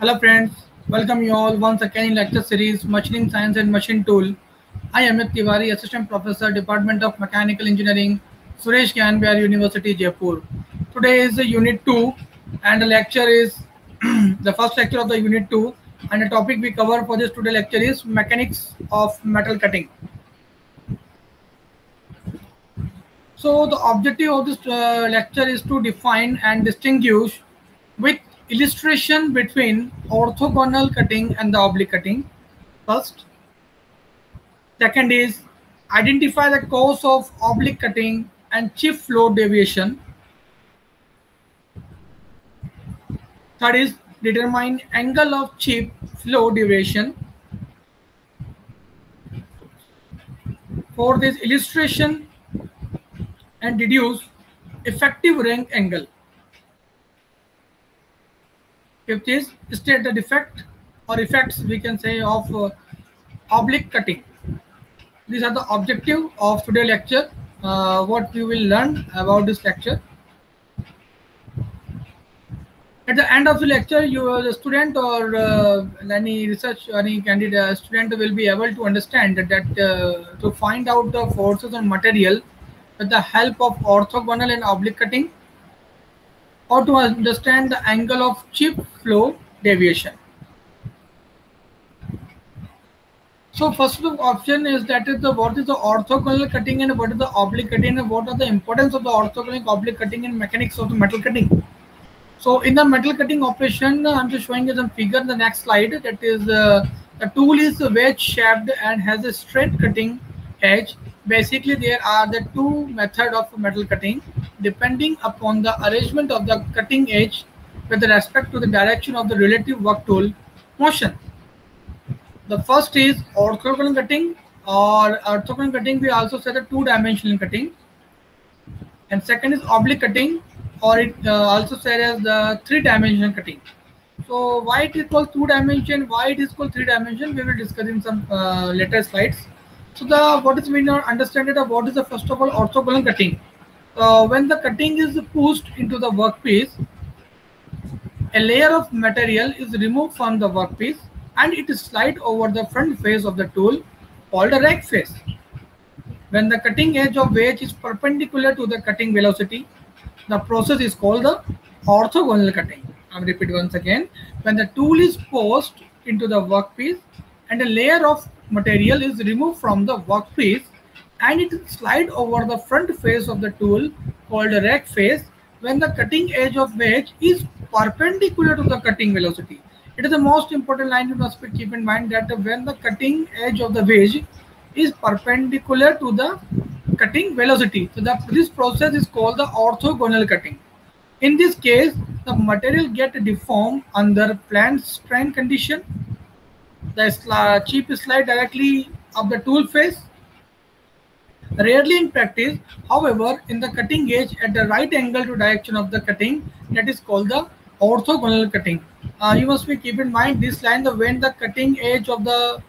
Hello friends, welcome you all once again in lecture series Machining Science and Machine Tool. I am Amit Tiwari, Assistant Professor, Department of Mechanical Engineering, Suresh Kanbiyar University, Jaipur. Today is Unit 2 and the lecture is the first lecture of the Unit 2, and the topic we cover for this today lecture is Mechanics of Metal Cutting. So the objective of this lecture is to define and distinguish with illustration between orthogonal cutting and the oblique cutting. First. Second is identify the cause of oblique cutting and chip flow deviation. Third is determine angle of chip flow deviation. Fourth is illustration and deduce effective rank angle. Fifth is state the defect or effects, we can say, of oblique cutting. These are the objective of today's lecture. What we will learn about this lecture. At the end of the lecture, the student or any candidate student will be able to understand that to find out the forces on material with the help of orthogonal and oblique cutting, or to understand the angle of chip flow deviation. So first option is what is the orthogonal cutting and what is the oblique cutting, and what are the importance of the orthogonal and oblique cutting in mechanics of the metal cutting. So in the metal cutting operation, I'm just showing you some figure in the next slide. That is the tool is wedge shaped and has a straight cutting edge. Basically, there are the two methods of metal cutting depending upon the arrangement of the cutting edge with respect to the direction of the relative work tool motion. The first is orthogonal cutting, or orthogonal cutting we also say the two-dimensional cutting, and second is oblique cutting, or it also said as the three-dimensional cutting. So why it is called two-dimension, why it is called three-dimension, we will discuss in some later slides. So what is we now understand it, what is the first of all orthogonal cutting. When the cutting is pushed into the workpiece, a layer of material is removed from the workpiece and it is slide over the front face of the tool called a rack face. When the cutting edge of wedge is perpendicular to the cutting velocity, the process is called the orthogonal cutting. I'm repeat once again. When the tool is pushed into the workpiece and a layer of material is removed from the workpiece and it is slide over the front face of the tool called a rack face, when the cutting edge of wedge is perpendicular to the cutting velocity. It is the most important line you must keep in mind, that when the cutting edge of the wedge is perpendicular to the cutting velocity. So this process is called the orthogonal cutting. In this case, the material get deformed under plane strain condition. The chip slide directly up the tool face. Rarely in practice, however, in the cutting edge at the right angle to direction of the cutting, that is called the orthogonal cutting. You must be keep in mind this line, the when the cutting edge of the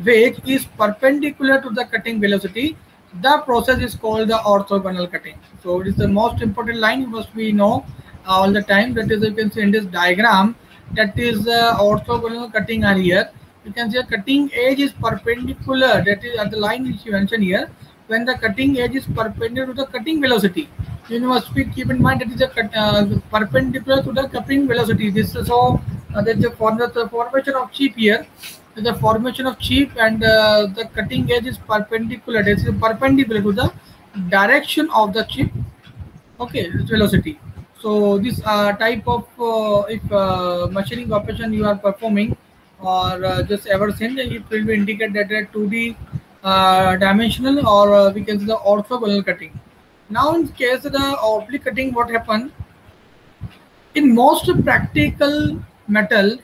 wedge is perpendicular to the cutting velocity, the process is called the orthogonal cutting. So it is the most important line you must be know all the time. That is, you can see in this diagram, that is orthogonal cutting are here. You can see a cutting edge is perpendicular, that is at the line which you mentioned here, when the cutting edge is perpendicular to the cutting velocity. You must be keep in mind that is a perpendicular to the cutting velocity. This is so there is a formation of chip here. There is a formation of chip and the cutting edge is perpendicular. This is perpendicular to the direction of the chip. Okay, its velocity. So this type of if machining operation you are performing or just ever seen, it will be indicate that 2D dimensional, or we can say the orthogonal cutting. Now in case of the oblique cutting, what happened? In most practical metal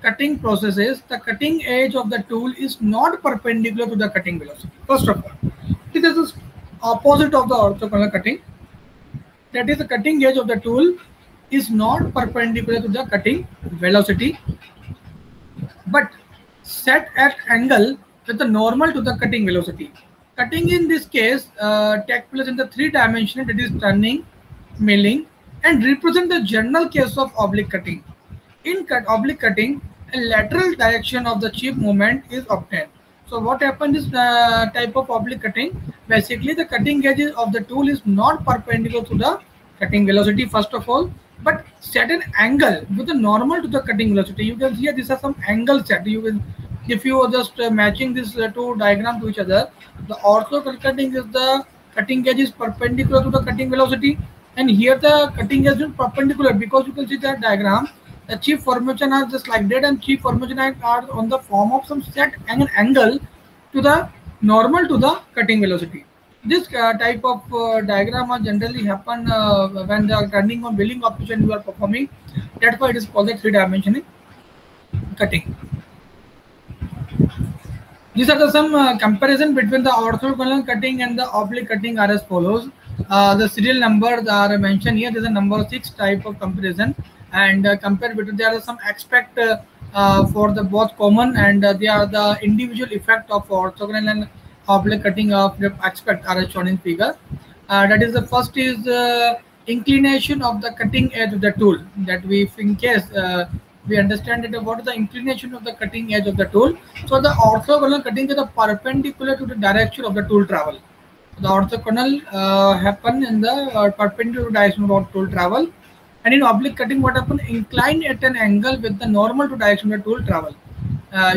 cutting processes, the cutting edge of the tool is not perpendicular to the cutting velocity. First of all, it is the opposite of the orthogonal cutting. That is, the cutting edge of the tool is not perpendicular to the cutting velocity, but set at angle with the normal to the cutting velocity. Cutting in this case takes place in the three-dimensional, that is turning, milling, and represent the general case of oblique cutting. In oblique cutting, a lateral direction of the chip movement is obtained. So what happens is type of oblique cutting. Basically, the cutting edge of the tool is not perpendicular to the cutting velocity first of all, but set an angle with the normal to the cutting velocity. You can see here, these are some angle set. You will, if you are just matching these two diagrams to each other, the orthogonal cutting is the cutting edge is perpendicular to the cutting velocity, and here the cutting edge is perpendicular, because you can see that diagram. The chip formation are just like that, and chip formation are on the form of some set and an angle to the normal to the cutting velocity. This type of diagram are generally happen when the turning on milling operation you are performing. That's why it is called the three-dimensional cutting. These are some comparison between the orthogonal cutting and the oblique cutting are as follows. The serial numbers are mentioned here. There is a number 6 type of comparison, and compared between there are some aspect for the both common, and they are the individual effect of orthogonal and oblique cutting of the aspect are shown in figure. That is, the first is inclination of the cutting edge of the tool. That we, if in case we understand that what is the inclination of the cutting edge of the tool. So the orthogonal cutting is the perpendicular to the direction of the tool travel. The orthogonal happen in the perpendicular direction of tool travel, and in oblique cutting what happen, incline at an angle with the normal to direction of the tool travel.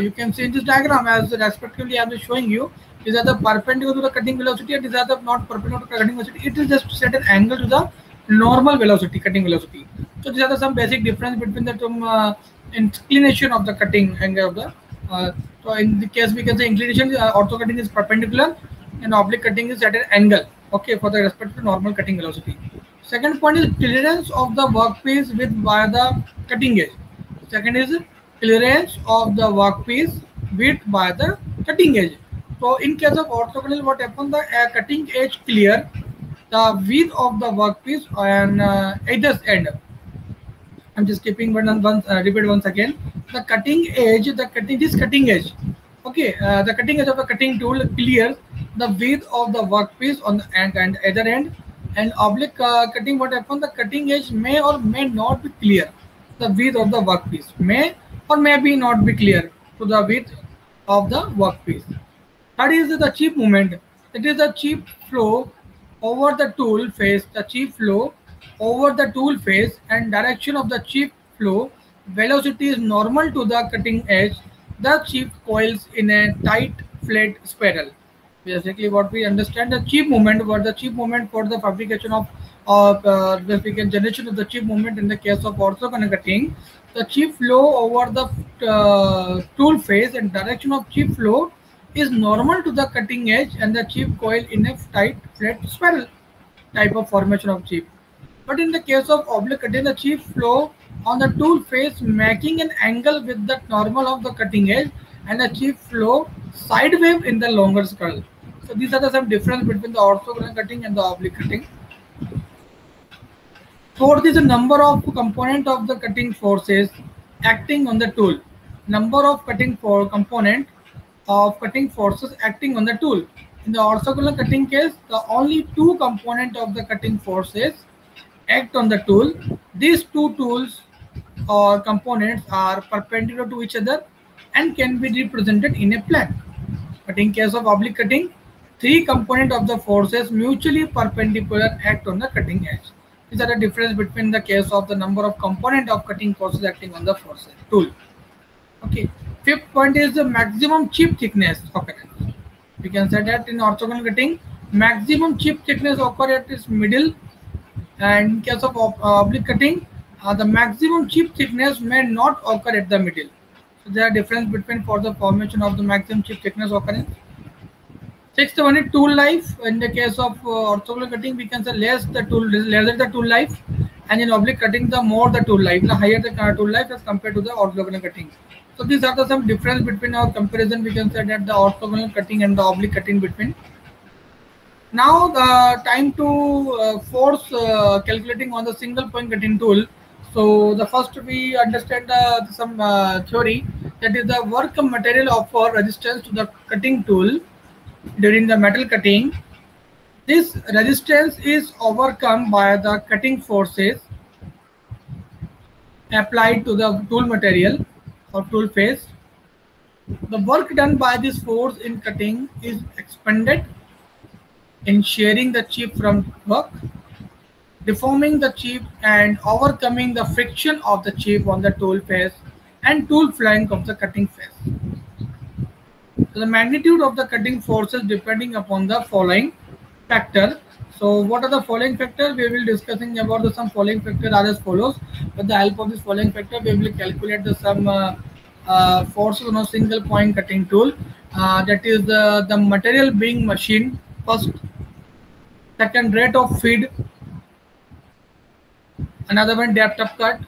You can see in this diagram, as respectively I am showing you, these are the perpendicular to the cutting velocity, and these are the not perpendicular to the cutting velocity. It is just set an angle to the normal velocity, cutting velocity. So these are the some basic difference between the inclination of the cutting angle of the. So in the case we can say inclination, ortho cutting is perpendicular, and oblique cutting is at an angle. Okay, for the respect to normal cutting velocity. Second point is clearance of the workpiece with via the cutting edge. Second is clearance of the workpiece width by the cutting edge. So in case of orthogonal, what happens, the cutting edge clear the width of the workpiece on either end. I'm just keeping repeat once again. The cutting edge, this cutting edge. Okay, the cutting edge of the cutting tool clears the width of the workpiece on the end and other end. And oblique cutting, what happens, the cutting edge may or may not be clear. The width of the workpiece may or may not be clear to the width of the workpiece. That is the chip movement. It is the chip flow over the tool face. The chip flow over the tool face and direction of the chip flow. Velocity is normal to the cutting edge. The chip coils in a tight flat spiral. Basically, what we understand, the chip movement, what the chip movement for the fabrication of generation of the chip movement in the case of orthogonal cutting. The chip flow over the tool face and direction of chip flow is normal to the cutting edge, and the chip coil in a tight flat spiral type of formation of chip. But in the case of oblique cutting, the chip flow on the tool face making an angle with the normal of the cutting edge, and the chip flow sideways in the longer skull. So these are some difference between the orthogonal cutting and the oblique cutting. Fourth is the number of component of the cutting forces acting on the tool. Number of cutting component of cutting forces acting on the tool. In the orthogonal cutting case, the only two component of the cutting forces act on the tool. These two tools or components are perpendicular to each other and can be represented in a plane. But in case of oblique cutting, three components of the forces mutually perpendicular act on the cutting edge. These are the difference between the case of the number of component of cutting forces acting on the forces tool. Okay. Fifth point is the maximum chip thickness occurrence. We can say that in orthogonal cutting, maximum chip thickness occurs at its middle, and in case of oblique cutting, the maximum chip thickness may not occur at the middle. So there are difference between for the formation of the maximum chip thickness occurrence. Sixth one is tool life. In the case of orthogonal cutting, we can say lesser the tool life, and in oblique cutting, the more the tool life, the higher the tool life as compared to the orthogonal cutting. So these are some difference between our comparison. We can say that the orthogonal cutting and the oblique cutting between. Now the time to force calculating on the single point cutting tool. So the first we understand some theory, that is the work material offer resistance to the cutting tool during the metal cutting. This resistance is overcome by the cutting forces applied to the tool material. or tool face. The work done by this force in cutting is expended in shearing the chip from work, deforming the chip and overcoming the friction of the chip on the tool face and tool flank of the cutting face. So the magnitude of the cutting forces depending upon the following factor. So what are the following factors? We will discussing about the some following factors are as follows. With the help of this following factor, we will calculate the some forces on a single point cutting tool. That is the material being machined first, second rate of feed, another one depth of cut,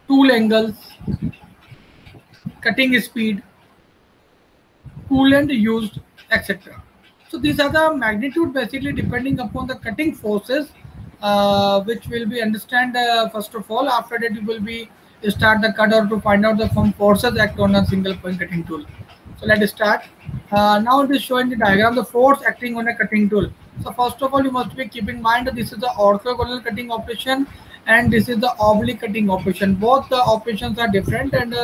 tool angles, cutting speed, coolant used, etc. So these are the magnitude basically depending upon the cutting forces, which will be understand first of all. After that, you will be start the cut or to find out the some forces act on a single point cutting tool. So let's start. Now it is showing the diagram the force acting on a cutting tool. So first of all, you must be keep in mind that this is the orthogonal cutting operation and this is the oblique cutting operation. Both the operations are different, and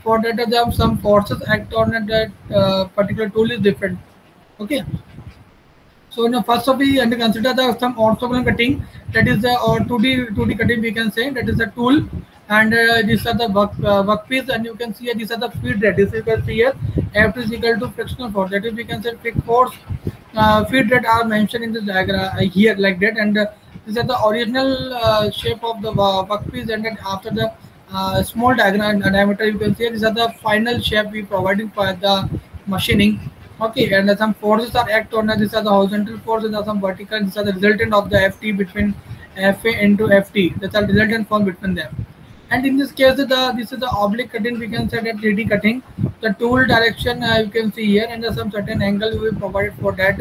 for that there are some forces act on that particular tool is different. Okay. So now first of all, we consider the some orthogonal cutting, that is the or 2D cutting we can say, that is the tool, and these are the workpiece, and you can see these are the feed rate. This you can see here F is equal to frictional force, that is we can say friction force. Feed rate are mentioned in this diagram here like that, and these are the original shape of the workpiece, and then after the small diagram diameter you can see these are the final shape we providing for the machining. Okay, and some forces are act on these are the horizontal forces and some vertical. These are the resultant of the FT between FA into FT. That's a resultant form between them. And in this case, this is the oblique cutting. We can say that 3D cutting. The tool direction you can see here, and some certain angle we will provide for that.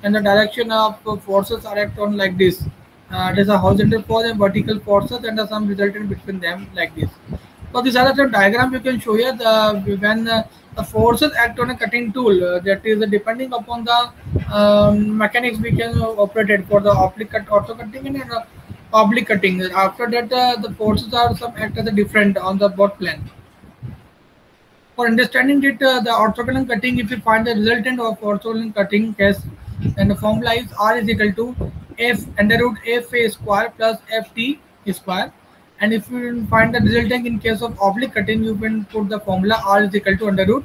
And the direction of forces are act on like this. There's a horizontal force and vertical forces, and some resultant between them like this. So these are the diagram you can show here. When the forces act on a cutting tool, that is depending upon the mechanics we can operate it for the oblique cut, ortho cutting, and oblique cutting. After that, the forces are some act as a different on the both plane. For understanding it, the orthogonal cutting, if you find the resultant of orthogonal cutting case, then the formula is R is equal to F under root FA square plus FT square. And if you find the resultant in case of oblique cutting, you can put the formula R is equal to under root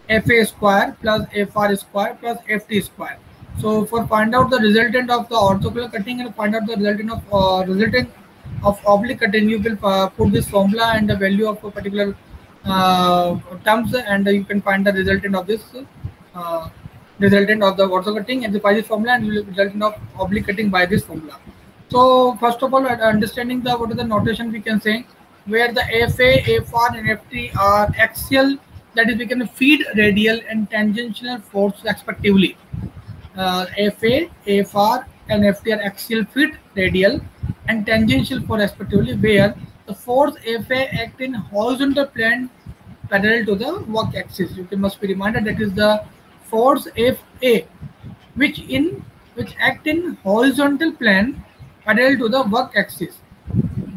FA square plus FR square plus FT square. So for find out the resultant of the orthogonal cutting and find out the resultant of oblique cutting, you will put this formula and the value of a particular terms, and you can find the resultant of this resultant of the ortho cutting and by this formula, and you will resultant of oblique cutting by this formula. So first of all, understanding the what is the notation we can say, where the FA, FR, and FT are axial, that is we can feed radial and tangential force respectively. FA, FR, and FT are axial feed radial and tangential force respectively, where the force FA act in horizontal plane parallel to the work axis. You must be reminded that is the force FA, which act in horizontal plane parallel to the work axis.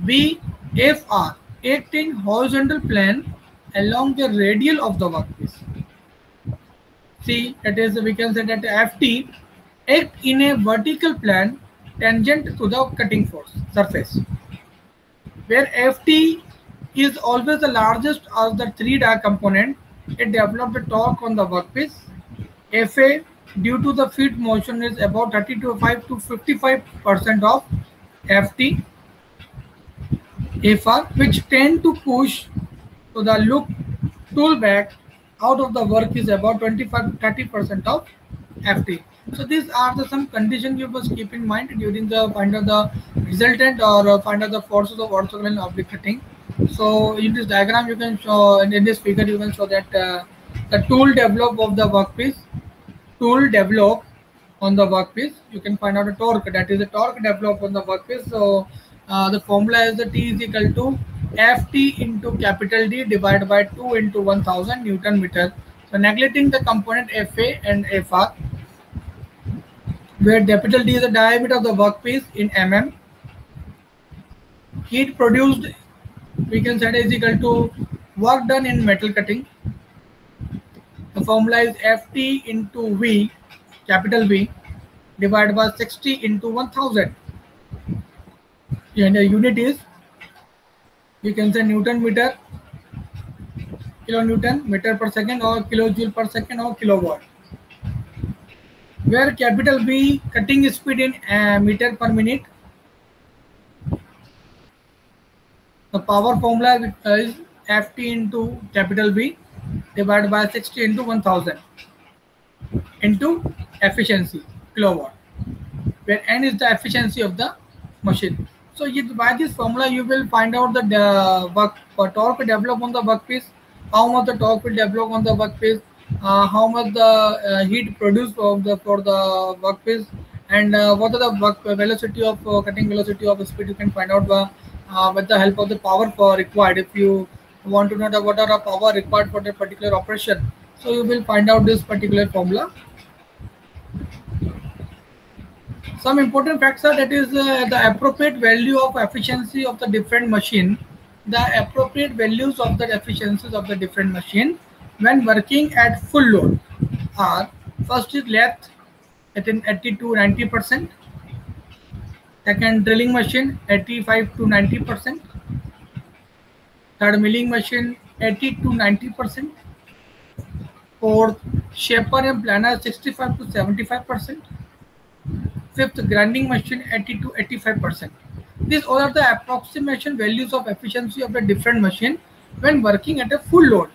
B, FR act in horizontal plane along the radial of the workpiece. C, that is we can say that FT act in a vertical plane tangent to the cutting force surface, where FT is always the largest of the three dia component. It develops the torque on the workpiece. FA, due to the feed motion, is about 35 to 55% of FT. FR, which tend to push to the loop tool back out of the work, is about 25 to 30% of FT. So these are the some conditions you must keep in mind during the find out the resultant or find out the forces of orthogonal and oblique cutting. So in this diagram you can show, and in this figure you can show that the tool develop of the workpiece, tool develop on the workpiece. You can find out a torque, that is the torque developed on the workpiece. So the formula is the T is equal to Ft into capital D divided by 2 into 1000 Newton meter. So neglecting the component Fa and Fr, where capital D is the diameter of the workpiece in mm. Heat produced, we can say, is equal to work done in metal cutting. The formula is Ft into V, capital V, divided by 60 into 1000. And the unit is, you can say Newton meter, kilonewton meter per second, or kilojoule per second, or kilowatt. Where capital B cutting speed in meter per minute. The power formula is Ft into capital B divided by 60 into 1000 into efficiency, kilowatt, where N is the efficiency of the machine. So by this formula you will find out the torque developed on the workpiece, how much the torque will develop on the workpiece, how much the heat produced for the workpiece, and what are the work velocity of cutting velocity of speed. You can find out with the help of the power required. If you want to know what are the power required for that particular operation, so you will find out this particular formula. Some important facts are, that is the appropriate value of efficiency of the different machine. The appropriate values of the efficiencies of the different machine when working at full load are: first is lathe at 80 to 90%, second drilling machine 85 to 90%, third milling machine 80 to 90%, fourth shaper and planer 65 to 75%, fifth grinding machine 80 to 85%. These all are the approximation values of efficiency of the different machine when working at a full load.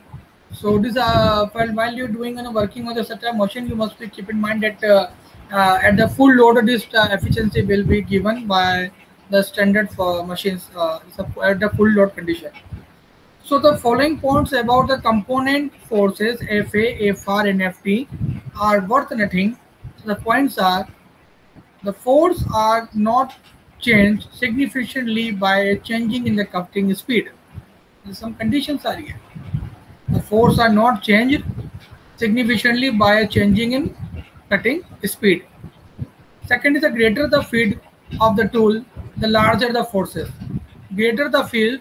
So this while you're doing working on such a machine, you must keep in mind that at the full load this efficiency will be given by the standard for machines at the full load condition. So the following points about the component forces Fa, Fr and Ft are worth nothing. So the points are: the force are not changed significantly by changing in the cutting speed. Some conditions are here. The force are not changed significantly by changing in cutting speed. Second is, the greater the feed of the tool, the larger the forces. Greater the field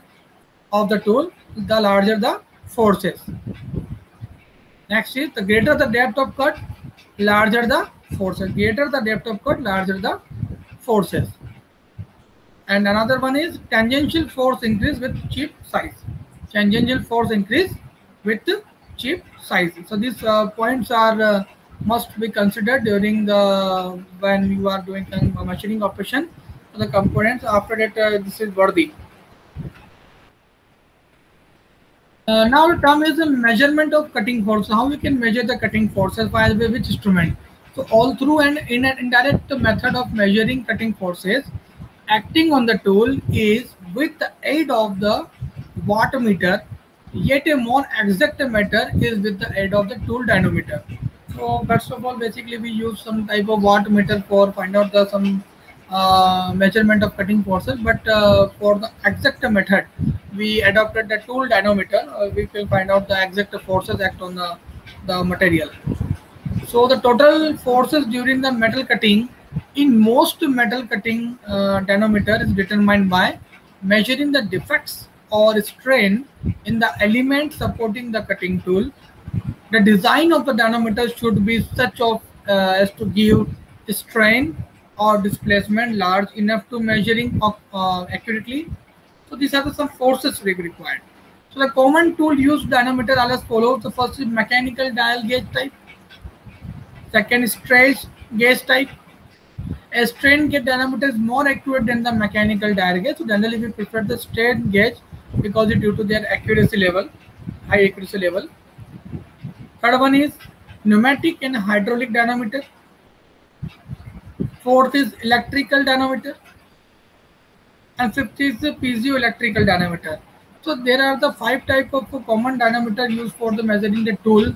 of the tool, the larger the forces. Next is, the greater the depth of cut, larger the forces. Greater the depth of cut, larger the forces. And another one is, tangential force increase with chip size. Tangential force increase with chip size. So these points are must be considered during the when you are doing a machining operation for the components. After that, this is worthy. Now the term is the measurement of cutting force. How we can measure the cutting forces by which instrument? So all through and in an indirect method of measuring cutting forces acting on the tool is with the aid of the wattmeter. Yet a more exact method is with the aid of the tool dynamometer. So first of all, basically we use some type of wattmeter for find out the some measurement of cutting forces, but for the exact method we adopted the tool dynamometer. We will find out the exact forces act on the material. So the total forces during the metal cutting in most metal cutting dynamometer is determined by measuring the defects or strain in the element supporting the cutting tool. The design of the dynamometer should be such as to give strain or displacement large enough to measuring accurately. So these are some forces required. So the common tool used dynamometer are as follows. The first is mechanical dial gauge type. Second is strain gauge type. A strain gauge dynamometer is more accurate than the mechanical dial gauge. So generally we prefer the strain gauge because due to their accuracy level, high accuracy level. Third one is pneumatic and hydraulic dynamometer. Fourth is electrical dynamometer. And fifth is the piezoelectrical dynamometer. So there are the 5 type of common dynamometer used for the measuring the tool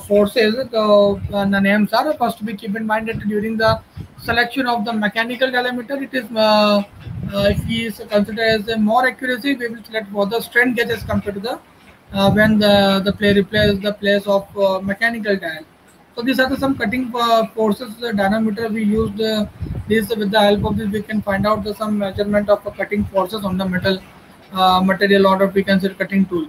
forces. The names are first be keep in mind that during the selection of the mechanical dynamometer, it is if we consider as a more accuracy, we will select for the strain gauge as compared to the when the play replaces the place of mechanical dial. So these are some cutting forces dynamometer we used. This with the help of this we can find out some measurement of cutting forces on the metal material, or we can say cutting tool.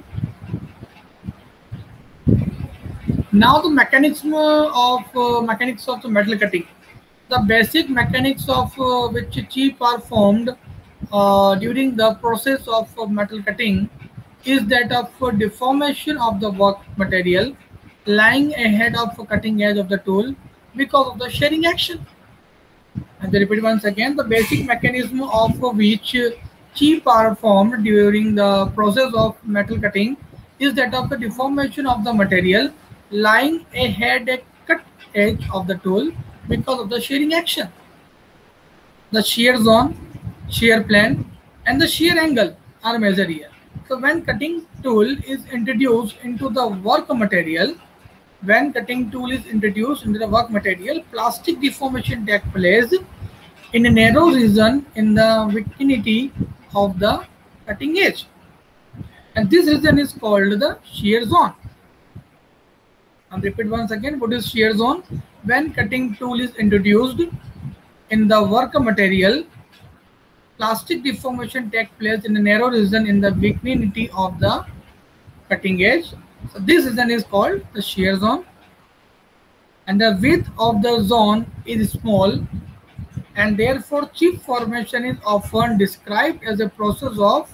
Now the mechanics of the metal cutting. The basic mechanics of which chip are formed during the process of metal cutting is that of deformation of the work material lying ahead of cutting edge of the tool because of the shearing action. And I repeat once again, the basic mechanism of which chip are formed during the process of metal cutting is that of the deformation of the material lying ahead a cut edge of the tool because of the shearing action. The shear zone, shear plane, and the shear angle are measured here. So when cutting tool is introduced into the work material, plastic deformation takes place in a narrow region in the vicinity of the cutting edge. And this region is called the shear zone. And repeat once again, what is shear zone? When cutting tool is introduced in the work material, plastic deformation takes place in a narrow region in the vicinity of the cutting edge. So this region is called the shear zone. And the width of the zone is small, and therefore chip formation is often described as a process of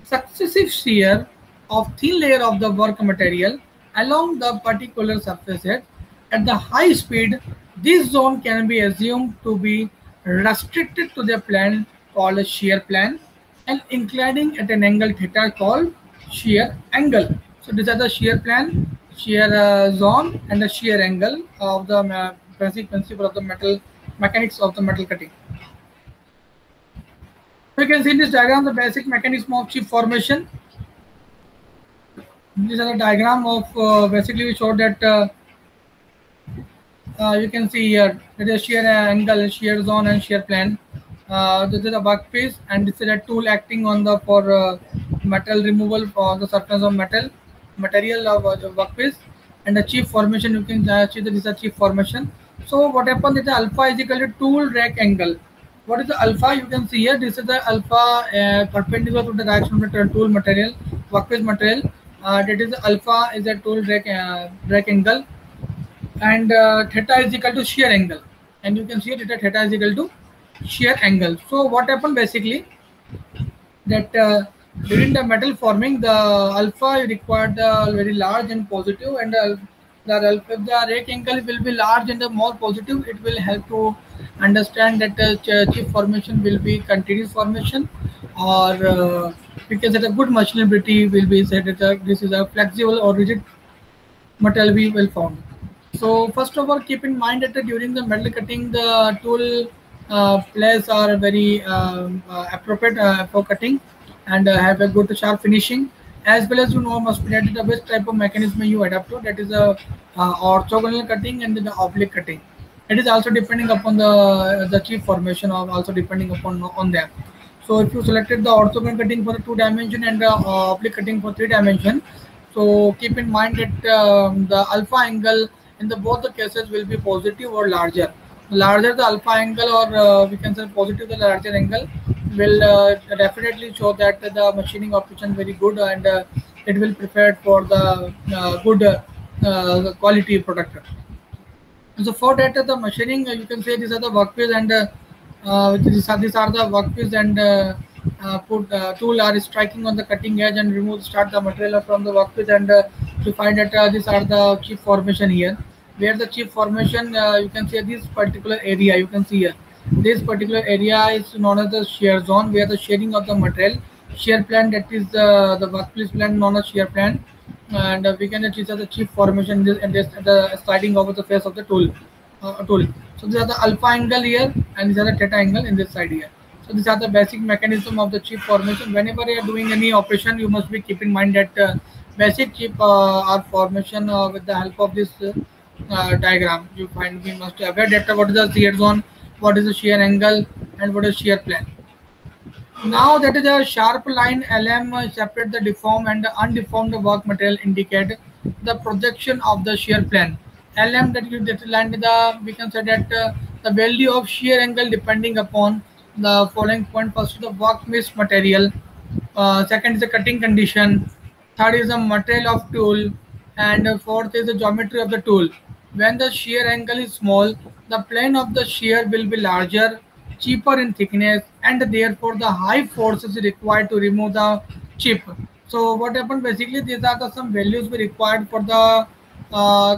successive shear of thin layer of the work material along the particular surface edge. At the high speed, this zone can be assumed to be restricted to the plane called a shear plane and inclining at an angle theta called shear angle. So these are the shear plane, shear zone, and the shear angle of the basic principle of the metal mechanics of the metal cutting. So you can see in this diagram the basic mechanism of chip formation. This is a diagram of basically we showed that you can see here there is shear angle, shear zone, and shear plane. This is a workpiece, and this is a tool acting on the for metal removal for the surface of material of the workpiece. And the chip formation, you can see that this is a chip formation. So what happens is the alpha is equal to tool rack angle. What is the alpha? You can see here, this is the alpha perpendicular to the direction of the tool material, workpiece material. That is the alpha is a tool rack angle, and theta is equal to shear angle. And you can see that theta is equal to shear angle. So what happened basically that during the metal forming, the alpha required very large and positive, and if the rack angle will be large and more positive, it will help to understand that chip formation will be continuous formation, or because that a good machinability will be said that this is a flexible or rigid material we will found. So first of all, keep in mind that during the metal cutting, the tool plates are very appropriate for cutting and have a good sharp finishing, as well as must be that the best type of mechanism you adapt to, that is a orthogonal cutting and the oblique cutting. It is also depending upon the chip formation, or also depending upon on them. So if you selected the orthogonal cutting for the 2 dimension and the oblique cutting for 3 dimension, so keep in mind that the alpha angle in both the cases will be positive or larger. Larger the alpha angle, or we can say positive the larger angle, will definitely show that the machining operation very good, and it will prepare for the good quality product. So for that the machining, you can say these are the workpiece, and these are the workpiece, and tool are striking on the cutting edge and start the material from the workpiece, and you find that these are the chip formation here, where the chip formation, you can see this particular area, you can see here this particular area is known as the shear zone, where the shearing of the material, shear plane, that is the workpiece plane known as shear plane, and we can see the chip formation and the sliding over the face of the tool. So these are the alpha angle here, and these are the theta angle in this side here. So these are the basic mechanism of the chip formation. Whenever you are doing any operation, you must be keep in mind that basic chip are formation with the help of this diagram. You find we must aware that what is the shear zone, what is the shear angle, and what is shear plane. Now that is a sharp line LM separate the deformed and the undeformed work material, indicate the projection of the shear plane. LM that line, we can say that the value of shear angle depending upon the following point. First is the workpiece material, second is the cutting condition, third is the material of tool, And fourth is the geometry of the tool. When the shear angle is small, the plane of the shear will be larger, cheaper in thickness, and therefore the high force is required to remove the chip. So what happened basically, these are the some values we required for the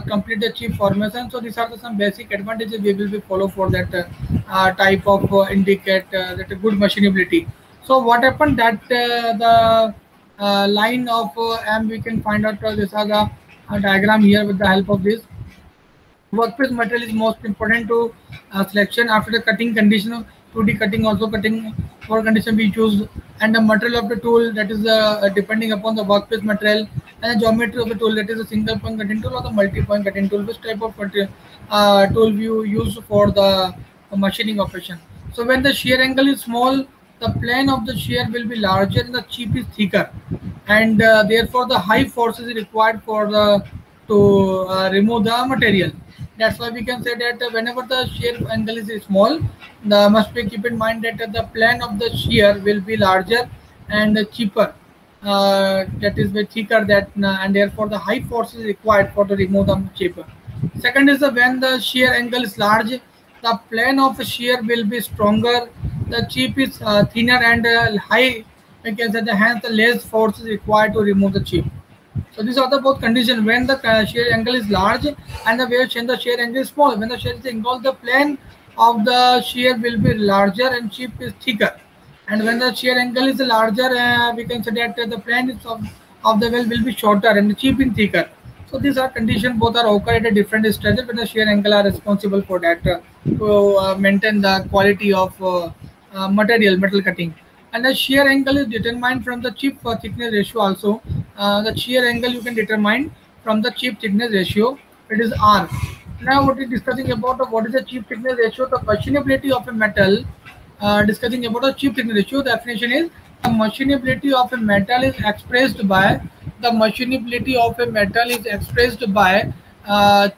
complete the chip formation. So these are the some basic advantages we will be follow for that type of indicate that a good machinability. So what happened that the line of M we can find out this are the diagram here with the help of this. Workpiece material is most important to selection after the cutting condition. 2D cutting also cutting for condition we choose, and the material of the tool that is depending upon the workpiece material, and the geometry of the tool that is a single point cutting tool or the multi point cutting tool, which type of tool you use for the machining operation. So when the shear angle is small, the plane of the shear will be larger and the chip is thicker, and therefore the high force is required for the to remove the material. That's why we can say that whenever the shear angle is small, the must be keep in mind that the plane of the shear will be larger and cheaper. That is way thicker that and therefore the high force is required for to remove the chip. Second is when the shear angle is large, the plane of shear will be stronger. The chip is thinner and high. We can say the hence the less force is required to remove the chip. So these are the both conditions when the shear angle is large and the when the shear angle is small. When the shear angle, the plane of the shear will be larger and chip is thicker. And when the shear angle is larger, we can say that the plane is of the well will be shorter and the chip is thicker. So these are conditions both are occur at a different stages, but the shear angle are responsible for that to maintain the quality of metal cutting. And the shear angle is determined from the chip thickness ratio also. The shear angle you can determine from the chip thickness ratio. It is R. Now what is discussing about what is the chip thickness ratio? The machinability of a metal. Discussing about the chip thickness ratio. The definition is the machinability of a metal is expressed by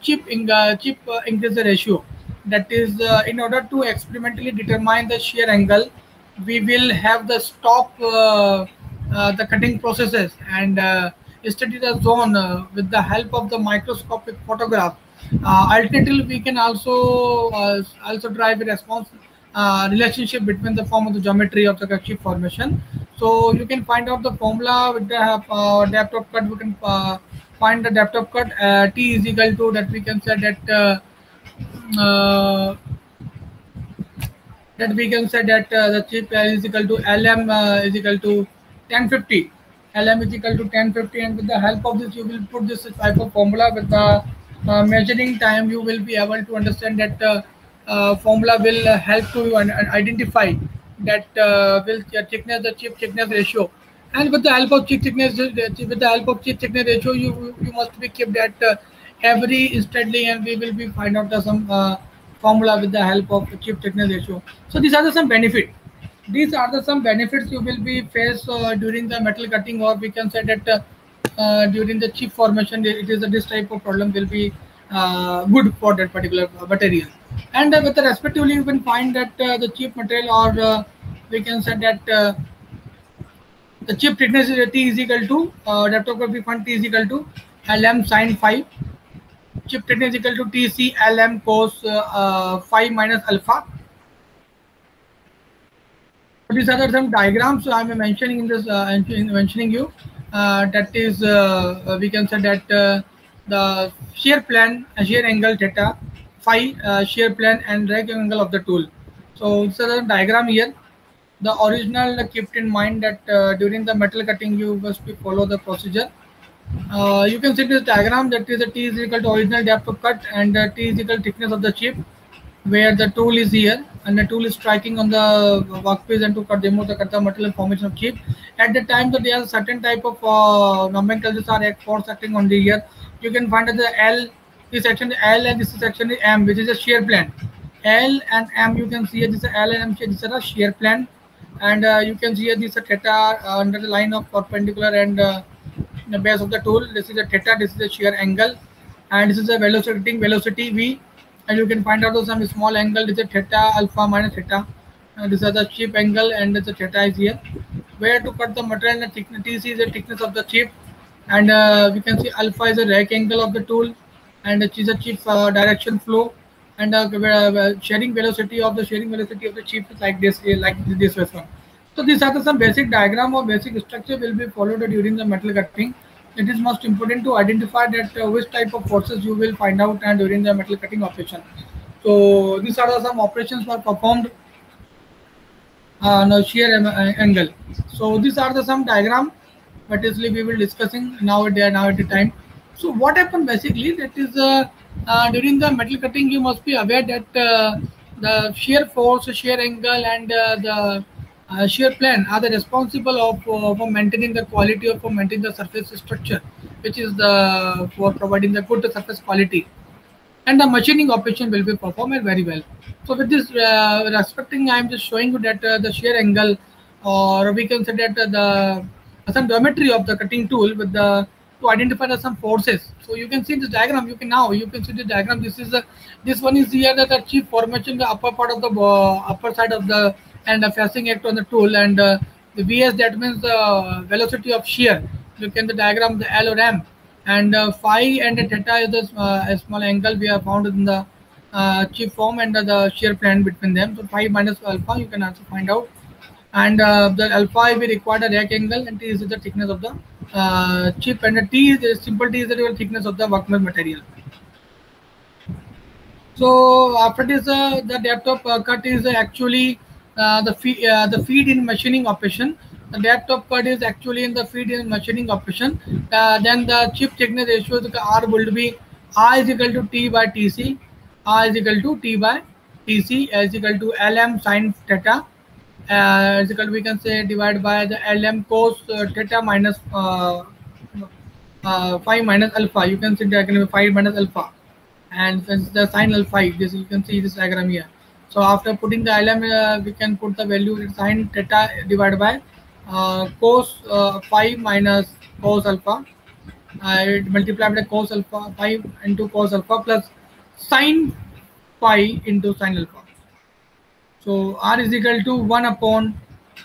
chip increase ratio. That is in order to experimentally determine the shear angle, we will have the stop the cutting processes and study the zone with the help of the microscopic photograph. Alternatively, we can also drive a response relationship between the form of the geometry of the chip formation. So you can find out the formula with the depth of cut. We can find the depth of cut T is equal to that we can say uh, we can say that the chip is equal to LM is equal to 1050. LM is equal to 1050, and with the help of this, you will put this type of formula with the measuring time. You will be able to understand that formula will help to you and identify that will thickness the chip thickness ratio. And with the help of chip thickness ratio, you must be kept that every instantly, and we will be find out the some formula with the help of chip thickness ratio. So these are the some benefit. These are the some benefits you will be face during the metal cutting, or we can say that during the chip formation. It is this type of problem will be good for that particular material. And with the respectively, you can find that the chip material, or we can say that the chip thickness is T is equal to depth of cut we find T is equal to Lm sin phi. Chip thickness is equal to Tc Lm cos phi minus alpha. So these are some diagrams I am mentioning in this mentioning you. That is we can say that the shear plane, shear angle theta, phi, shear plane and rake angle of the tool. So it's a diagram here. The original kept in mind that during the metal cutting you must be follow the procedure. You can see this diagram that is the T is equal to original depth of cut and T is equal to thickness of the chip, where the tool is here and the tool is striking on the workpiece and to remove the material formation of chip. At the time that there are certain type of nomenclatures are at force acting on the here. You can find that the L, this section L and this section is M, which is a shear plane. L and M you can see here, this is L and M, this is a shear plane, and you can see here this is a theta under the line of perpendicular and the base of the tool. This is a theta, this is a shear angle, and this is a velocity V. And you can find out some small angle. This is theta alpha minus theta. This is the chip angle, and the theta is here. Where to cut the material? The thickness Tc is the thickness of the chip, and we can see alpha is the rack angle of the tool, and it is a chip direction flow, and sharing velocity of the chip is like this way. So these are some basic diagram or basic structure will be followed during the metal cutting. It is most important to identify that which type of forces you will find out and during the metal cutting operation. So these are some operations were performed no shear angle. So these are the some diagram, but basically we will discussing now at the time. So what happened basically, that is during the metal cutting you must be aware that the shear force, shear angle, and the shear plane are the responsible of for maintaining the quality or for maintaining the surface structure, which is the for providing the good surface quality, and the machining operation will be performed very well. So with this respecting, I am just showing you that the shear angle, or we can say that the some geometry of the cutting tool with the to identify the some forces. So you can see this diagram. You can see the diagram. This one is here that the chip formation, the upper part of the upper side of the, and the facing act on the tool, and the Vs, that means the velocity of shear. You can the diagram the L or M, and phi and theta is the a small angle we have found in the chip form, and the shear plane between them. So phi minus alpha you can also find out, and the alpha we require a rack angle, and T is the thickness of the chip, and the T is the simple T is the thickness of the workman material. So after this, the depth of cut is actually the feed in machining operation. The depth of cut is actually in the feed in machining operation. Then the chip thickness ratio, the R will be R is equal to T by TC. R is equal to T by TC is equal to LM sin theta. Is equal to, we can say, divided by the LM cos theta minus phi minus alpha. You can see diagram phi minus alpha, and since the sin alpha, this you can see this diagram here. So after putting the LM, we can put the value sin theta divided by cos phi minus cos alpha. It multiplied by cos alpha, phi into cos alpha plus sin phi into sin alpha. So R is equal to 1 upon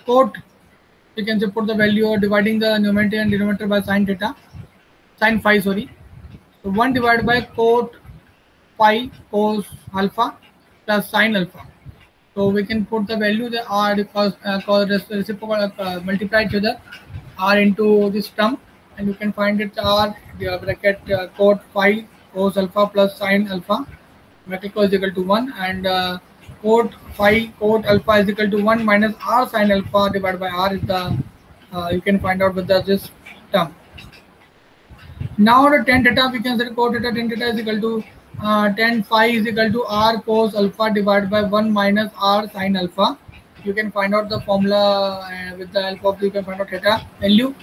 cot. You can say put the value of dividing the numerator and denominator by sin theta, sin phi, sorry. So 1 divided by cot phi cos alpha plus sin alpha. So we can put the value, the R because reciprocal multiply each other, R into this term, and you can find it R bracket cot phi cos alpha plus sin alpha bracket is equal to 1, and cot phi cot alpha is equal to 1 minus R sin alpha divided by R is the you can find out with this term. Now the tan theta, we can say cot theta tan theta is equal to tan phi is equal to R cos alpha divided by 1 minus R sin alpha. You can find out the formula with the help of, you can find out theta value,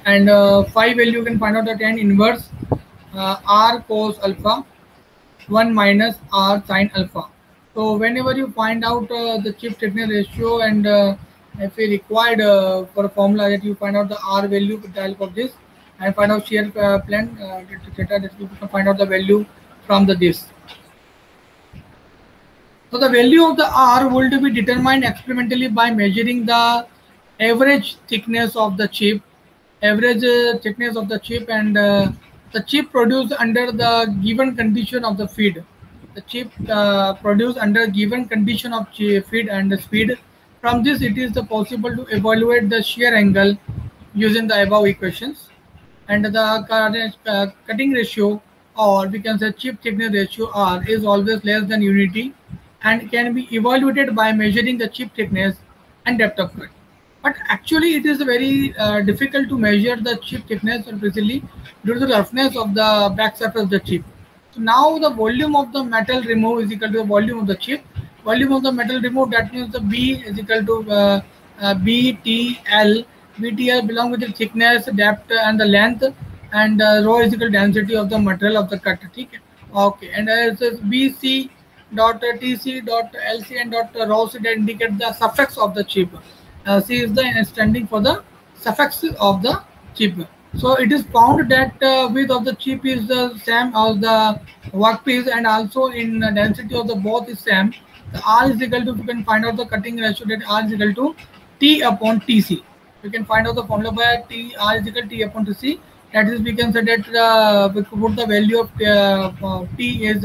and phi value you can find out the tan inverse R cos alpha 1 minus R sin alpha. So whenever you find out the chip thickness ratio, and if you required for a formula that you find out the R value with the help of this, and find out shear plane theta, that you can find out the value from this. So the value of the R will be determined experimentally by measuring the average thickness of the chip, thickness of the chip, and the chip produced under the given condition of the feed. The chip produced under given condition of feed and speed. From this, it is possible to evaluate the shear angle using the above equations, and the cutting ratio, or we can say chip thickness ratio R, is always less than unity and can be evaluated by measuring the chip thickness and depth of cut. But actually it is very difficult to measure the chip thickness precisely due to the roughness of the back surface of the chip. So now the volume of the metal removed is equal to the volume of the chip. Volume of the metal removed, that means the B is equal to BTL. BTL belong with the thickness, depth, and the length, and rho is equal to density of the material of the cut. Okay, and it says BC dot TC dot LC and dot rho that indicate the suffix of the chip. C is the standing for the suffix of the chip. So it is found that width of the chip is the same as the workpiece, and also in density of the both is same. The R is equal to, you can find out the cutting ratio, that R is equal to T upon TC. You can find out the formula by T, R is equal to T upon TC. That is, we can say that we could put the value of T is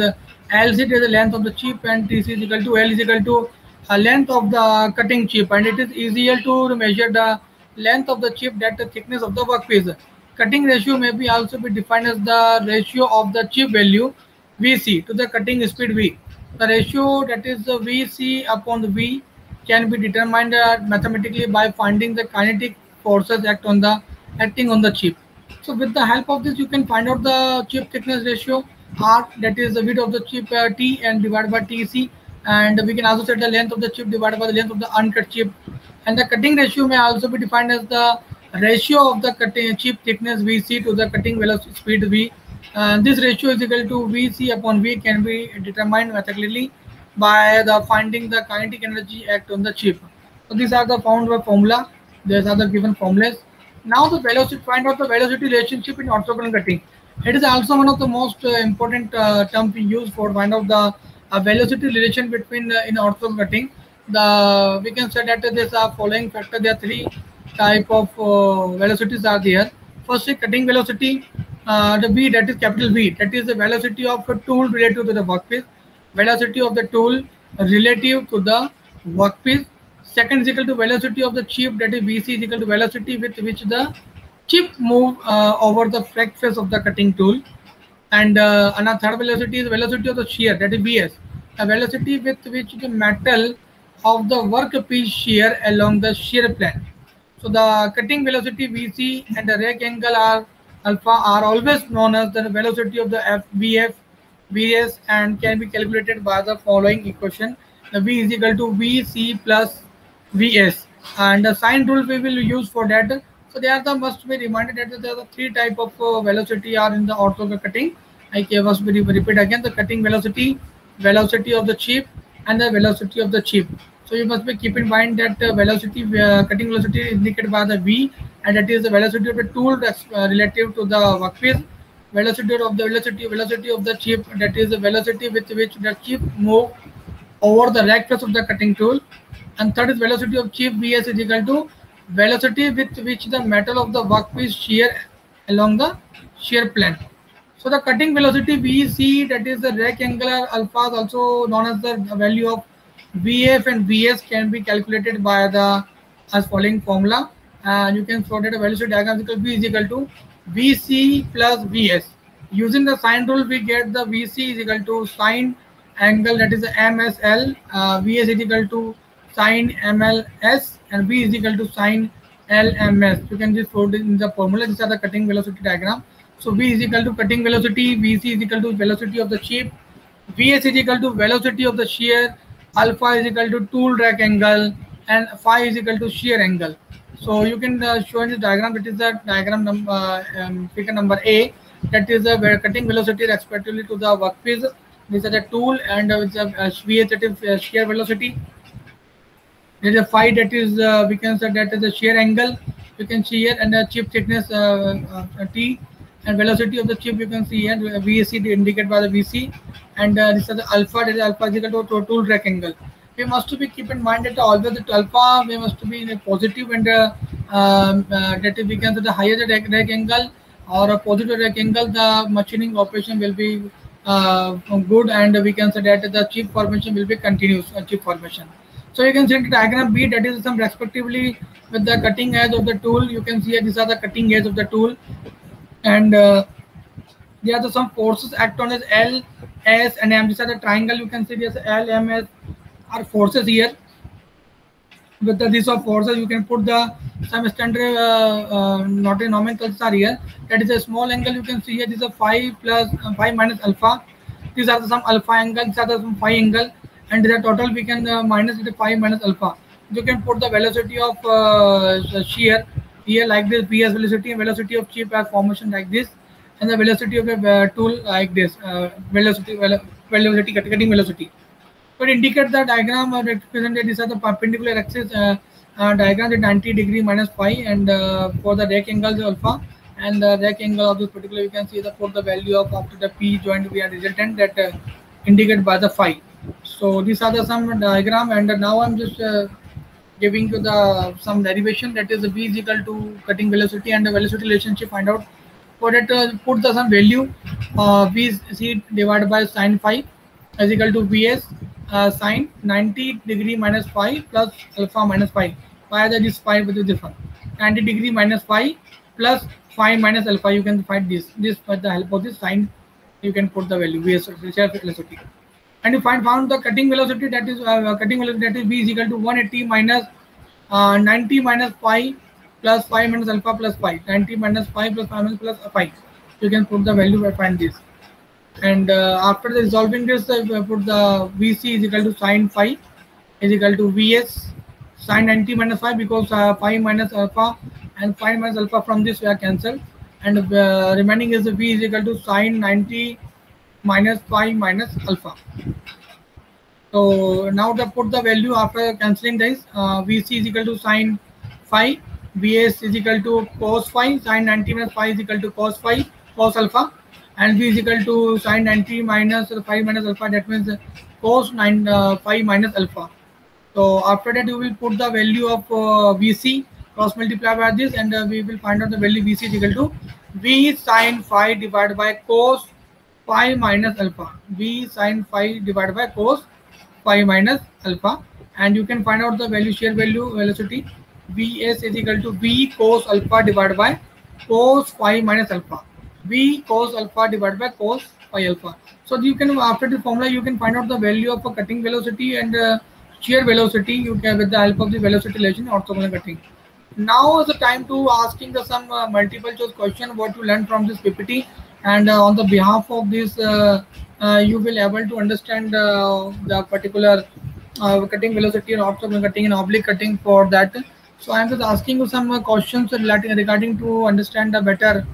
L is the length of the chip, and T is equal to L is equal to length of the cutting chip, and it is easier to measure the length of the chip that the thickness of the workpiece. Cutting ratio may be also be defined as the ratio of the chip value VC to the cutting speed V. The ratio, that is the VC upon the V, can be determined mathematically by finding the kinetic forces acting on the chip. So with the help of this, you can find out the chip thickness ratio R, that is the width of the chip T, and divided by TC, and we can also set the length of the chip divided by the length of the uncut chip. And the cutting ratio may also be defined as the ratio of the cutting chip thickness VC to the cutting velocity speed V. This ratio is equal to VC upon V, can be determined mathematically by the finding the kinetic energy act on the chip. So these are the found by formula. These are the given formulas. Now the velocity, find out the velocity relationship in orthogonal cutting. It is also one of the most important terms we use for find out the velocity relation between in orthogonal cutting. We can say that this following factor. There are three type of velocities are there. First is cutting velocity. The V, that is capital V, that is the velocity of a tool relative to the workpiece. Velocity of the tool relative to the workpiece. Second is equal to velocity of the chip, that is VC is equal to velocity with which the chip move over the flex face of the cutting tool. And another third velocity is velocity of the shear, that is VS, a velocity with which the metal of the workpiece shear along the shear plane. So the cutting velocity VC and the rake angle R alpha are always known as the velocity of the VF, VS, and can be calculated by the following equation. The V is equal to VC plus VS, and the sine rule we will use for that. So they are the must be reminded that there are three type of velocity are in the orthogonal cutting. I must be repeat again: the cutting velocity, velocity of the chip, and the velocity of the chip. So you must be keep in mind that velocity, cutting velocity is indicated by the V, and that is the velocity of the tool that's relative to the workpiece. Velocity of the chip, that is the velocity with which the chip move over the rack face of the cutting tool. And third is velocity of chip VS is equal to velocity with which the metal of the workpiece shear along the shear plane. So the cutting velocity VC, that is the rectangular alpha, is also known as the value of VF and VS, can be calculated by the as following formula. And you can plot that a velocity diagram is equal to V is equal to VC plus VS. Using the sine rule, we get the VC is equal to sine angle, that is the MSL, VS is equal to sine MLS, and V is equal to sine LMS. You can just plot it in the formula. These are the cutting velocity diagram. So V is equal to cutting velocity, VC is equal to velocity of the chip, VS is equal to velocity of the shear, alpha is equal to tool rack angle, and phi is equal to shear angle. So you can show in the diagram, that is the diagram number figure number A, that is the cutting velocity respectively to the workpiece. This is the tool, and with the VS, that is shear velocity. There is a phi, that is we can say that is the shear angle, you can see here, and the chip thickness T, and velocity of the chip you can see here, VC indicated by the VC, and this is the alpha, that is alpha is equal to tool rack angle. We must be keep in mind that always the alpha we must be in a positive, and that is we can say the higher the rack angle or a positive rack angle, the machining operation will be good, and we can say that the chip formation will be continuous chip formation. So you can see the diagram B, that is some respectively with the cutting edge of the tool. You can see here, these are the cutting edge of the tool, and there are some forces act on as L, S, and M. These are the triangle. You can see there's L, M, S are forces here. With these are forces, you can put the some standard not a nomenclatures are here. That is a small angle. You can see here, this is a phi plus phi minus alpha. These are some alpha angle. These are some phi angle. And the total we can minus the phi minus alpha. You can put the velocity of shear here like this, VS velocity, and velocity of chip as formation like this, and the velocity of a tool like this, velocity cutting velocity. So it indicates the diagram represented. These are the perpendicular axis diagram at 90 degree minus phi, and for the rack angle the alpha, and the rack angle of this particular you can see the for the value of after the P joint we are resultant that indicated by the phi. So these are the some diagram, and now I'm just giving you the some derivation, that is the V is equal to cutting velocity and the velocity relationship find out For that, put the some value VC divided by sine phi is equal to Vs sine 90 degree minus phi plus alpha minus phi. Why this phi with this one? 90 degree minus phi plus phi minus alpha. You can find this with the help of this sine. You can put the value Vs velocity, and you found the cutting velocity, that is V is equal to 180 minus 90 minus phi plus phi minus alpha plus phi. 90 minus phi plus phi minus plus phi. You can put the value and find this. And after resolving this, put the Vc is equal to sine phi is equal to Vs sine 90 minus phi, because phi minus alpha and phi minus alpha from this we are cancelled, and remaining is V is equal to sine 90 minus phi minus alpha. So now to put the value after cancelling this, Vc is equal to sine phi, Vs is equal to cos phi, sine 90 minus phi is equal to cos phi, cos alpha, and V is equal to sine 90 minus phi minus alpha, that means cos phi minus alpha. So after that you will put the value of Vc, cross multiply by this, and we will find out the value Vc is equal to V sine phi divided by cos phi minus alpha, V sine phi divided by cos phi minus alpha, and you can find out the value, shear value velocity Vs is equal to V cos alpha divided by cos phi minus alpha, V cos alpha divided by cos phi alpha. So you can, after the formula, you can find out the value of a cutting velocity and shear velocity you can with the help of the velocity relation orthogonal cutting. Now is the time to asking the some multiple choice question what you learn from this PPT, and on the behalf of this you will able to understand the particular cutting velocity and orthogonal cutting and oblique cutting for that. So I am just asking you some questions regarding to understand the better,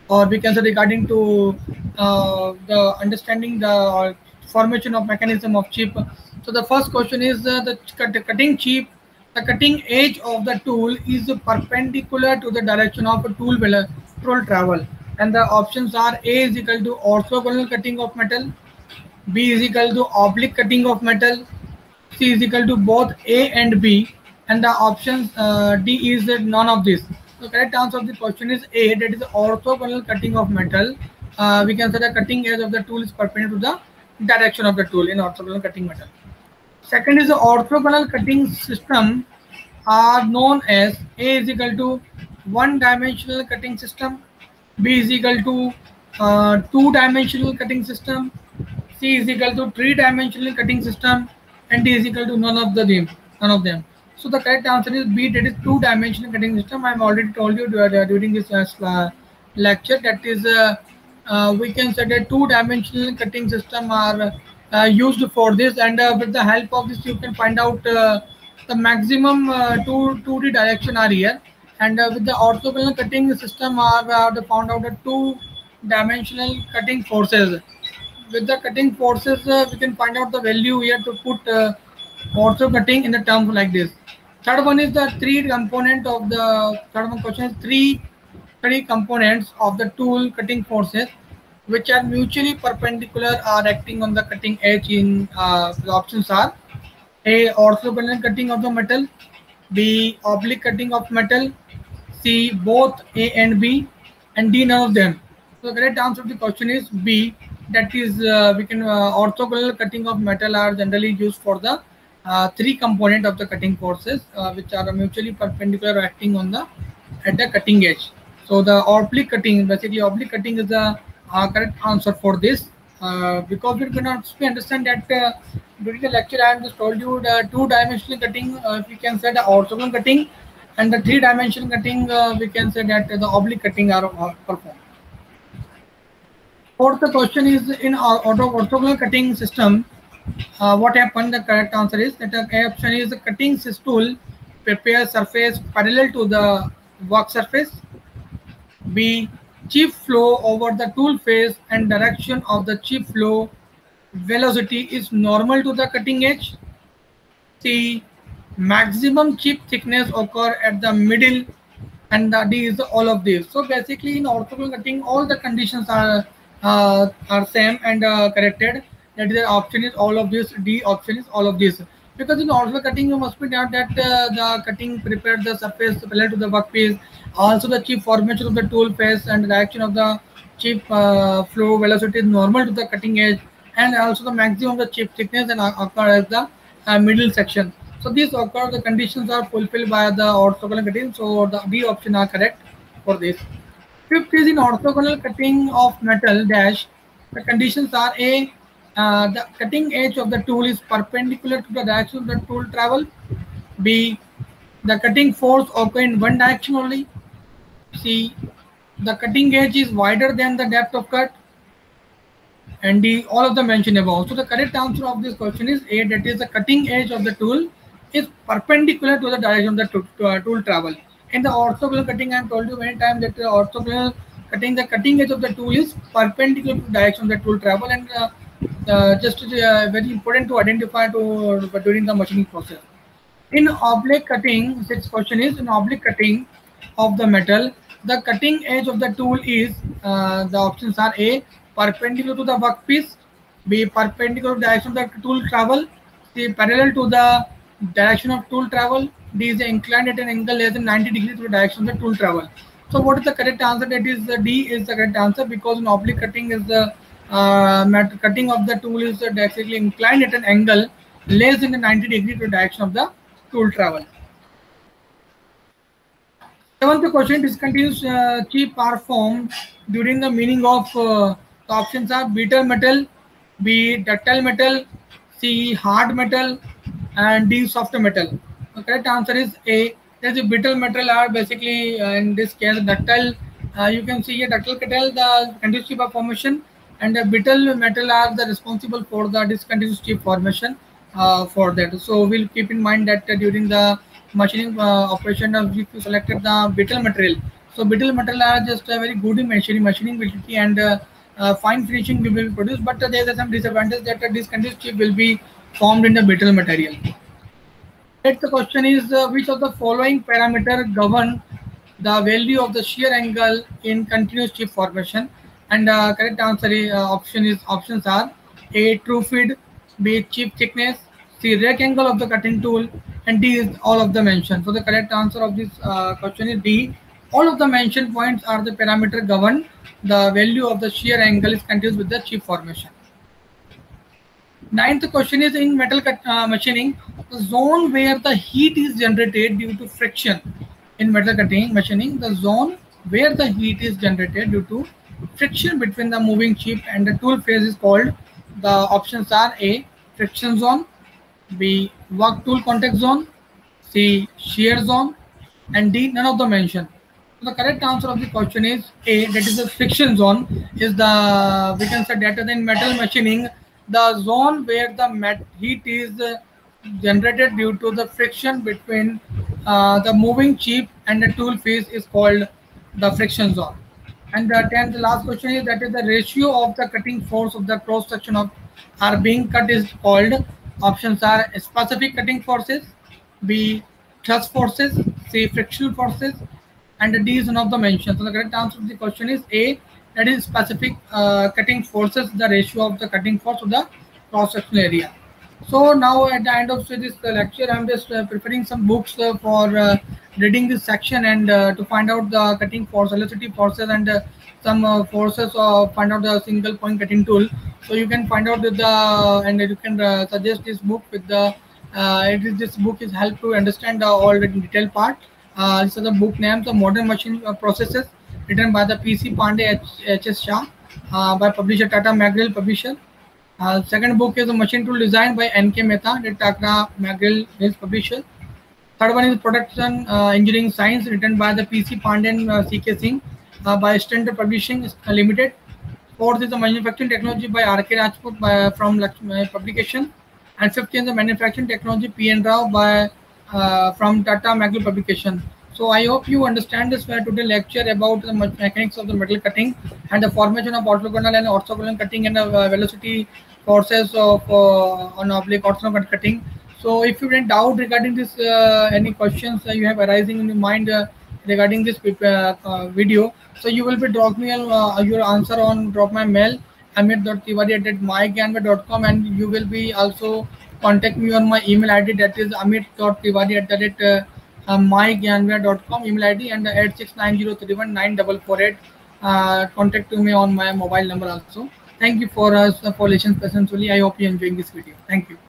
or we can say regarding to the understanding the formation of mechanism of chip. So the first question is the cutting chip. The cutting edge of the tool is perpendicular to the direction of a tool travel, and the options are: A is equal to orthogonal cutting of metal, B is equal to oblique cutting of metal, C is equal to both A and B, and the options D is none of this. The correct answer of the question is A, that is orthogonal cutting of metal. We can say the cutting edge of the tool is perpendicular to the direction of the tool in orthogonal cutting metal. Second is the orthogonal cutting system are known as: A is equal to one-dimensional cutting system, B is equal to two-dimensional cutting system, C is equal to three-dimensional cutting system, and D is equal to none of them. So the correct answer is B, that is two-dimensional cutting system. I have already told you during this lecture, that is we can say that two-dimensional cutting system are used for this, and with the help of this you can find out the maximum 2D direction are here, and with the orthogonal cutting system are found out the two-dimensional cutting forces. With the cutting forces we can find out the value here to put ortho cutting in the terms like this. Third one is the three component of the third one question is three components of the tool cutting forces which are mutually perpendicular are acting on the cutting edge. In the options are: A, orthogonal cutting of the metal, B, oblique cutting of metal, C, both A and B, and D, none of them. So the correct answer of the question is B, that is we can orthogonal cutting of metal are generally used for the three component of the cutting forces which are mutually perpendicular acting on the at the cutting edge. So the oblique cutting, basically oblique cutting is the correct answer for this, because we cannot understand that during the lecture I have just told you the two-dimensional cutting we can say the orthogonal cutting, and the three-dimensional cutting we can say that the oblique cutting are performed. Fourth question is in orthogonal cutting system, what happened? The correct answer is that A option is the cutting tool prepares surface parallel to the work surface. B, chip flow over the tool face and direction of the chip flow velocity is normal to the cutting edge. C, maximum chip thickness occur at the middle, and D is all of these. So basically in orthogonal cutting all the conditions are same and corrected. That is the option is all of this, D option is all of this. Because in orthogonal cutting you must be that the cutting prepared the surface parallel to the workpiece, Also, the chip formation of the tool face and the action of the chip flow velocity is normal to the cutting edge, and also the maximum of the chip thickness and occur as the middle section. So these occur, the conditions are fulfilled by the orthogonal cutting. So the B option are correct for this. Fifth is in orthogonal cutting of metal dash. The conditions are A, the cutting edge of the tool is perpendicular to the direction of the tool travel. B, the cutting force occur in one direction only. C, the cutting edge is wider than the depth of cut. And D, all of the mentioned above. So the correct answer of this question is A, that is the cutting edge of the tool is perpendicular to the direction of the tool travel. In the orthogonal cutting, I have told you many times that the orthogonal cutting, the cutting edge of the tool is perpendicular to the direction of the tool travel, and just very important to identify during the machining process. In oblique cutting, this question is in oblique cutting of the metal, the cutting edge of the tool is, the options are A, perpendicular to the workpiece, B, perpendicular to the direction of the tool travel, C, parallel to the direction of tool travel, D is inclined at an angle less than 90 degrees to the direction of the tool travel. So what is the correct answer? That is D is the correct answer, because in oblique cutting is the cutting of the tool is directly inclined at an angle less than 90 degrees to the direction of the tool travel. Seventh question, discontinuous chip are formed during the meaning of the options are brittle metal, B, ductile metal, C, hard metal, and D, soft metal. The correct answer is A. There's a brittle metal are basically in this case ductile. You can see here ductile metal, the continuous chip of formation, and the brittle metal are the responsible for the discontinuous chip formation for that. So we'll keep in mind that during the machining operation, if you selected the brittle material. So brittle material are just very good in machining ability and fine finishing will be produced, but there is some disadvantage that this continuous chip will be formed in the brittle material. Next question is which of the following parameter govern the value of the shear angle in continuous chip formation? And correct answer is, options are A, true feed, B, chip thickness, C, rake angle of the cutting tool, and D is all of the mentioned. So the correct answer of this question is D. All of the mentioned points are the parameter govern the value of the shear angle is continuous with the chip formation. Ninth question is in metal machining, the zone where the heat is generated due to friction. In metal cutting machining, the zone where the heat is generated due to friction between the moving chip and the tool face is called, the options are A, friction zone, B, work tool contact zone, C, shear zone, and D, none of the mentioned. So the correct answer of the question is A, that is the friction zone is the, we can say that in metal machining, the zone where the heat is generated due to the friction between the moving chip and the tool face is called the friction zone. And the last question is that is the ratio of the cutting force of the cross section of are being cut is called, options are specific cutting forces, B, thrust forces, C, frictional forces, and D is none of the mentioned. So the correct answer to the question is A, that is specific cutting forces, the ratio of the cutting force of the cross sectional area. So now at the end of this lecture, I'm just preparing some books for reading this section and to find out the cutting force, velocity forces, and some forces of find out the single point cutting tool. So you can find out with the and you can suggest this book with the this book is help to understand all the detailed part. This is the book name, the Modern Machine Processes, written by the P.C. Pandey, H.S. Shah, by publisher Tata McGrail publisher. Second book is the Machine Tool Design by N.K. Mehta, the Tata McGrail Hills publisher. Third one is Production Engineering Science, written by the P.C. Pandey and C.K. Singh, by Standard Publishing Limited. Fourth is the Manufacturing Technology by R.K. Rajput from Lakshmi Publication. And fifth is the Manufacturing Technology P.N. Rao by from Tata McGrail Publication. So I hope you understand this today lecture about the mechanics of the metal cutting and the formation of orthogonal and orthogonal cutting and the velocity forces of on oblique orthogonal cutting. So if you have any doubt regarding this, any questions you have arising in your mind regarding this video, so you will be drop me your answer on drop my mail amit.tiwari@mygyanway.com, and you will be also contact me on my email ID, that is amit.tiwari@ mygyanvia.com email ID and 8690319448. Contact to me on my mobile number also. Thank you for listening patiently. I hope you enjoying this video. Thank you.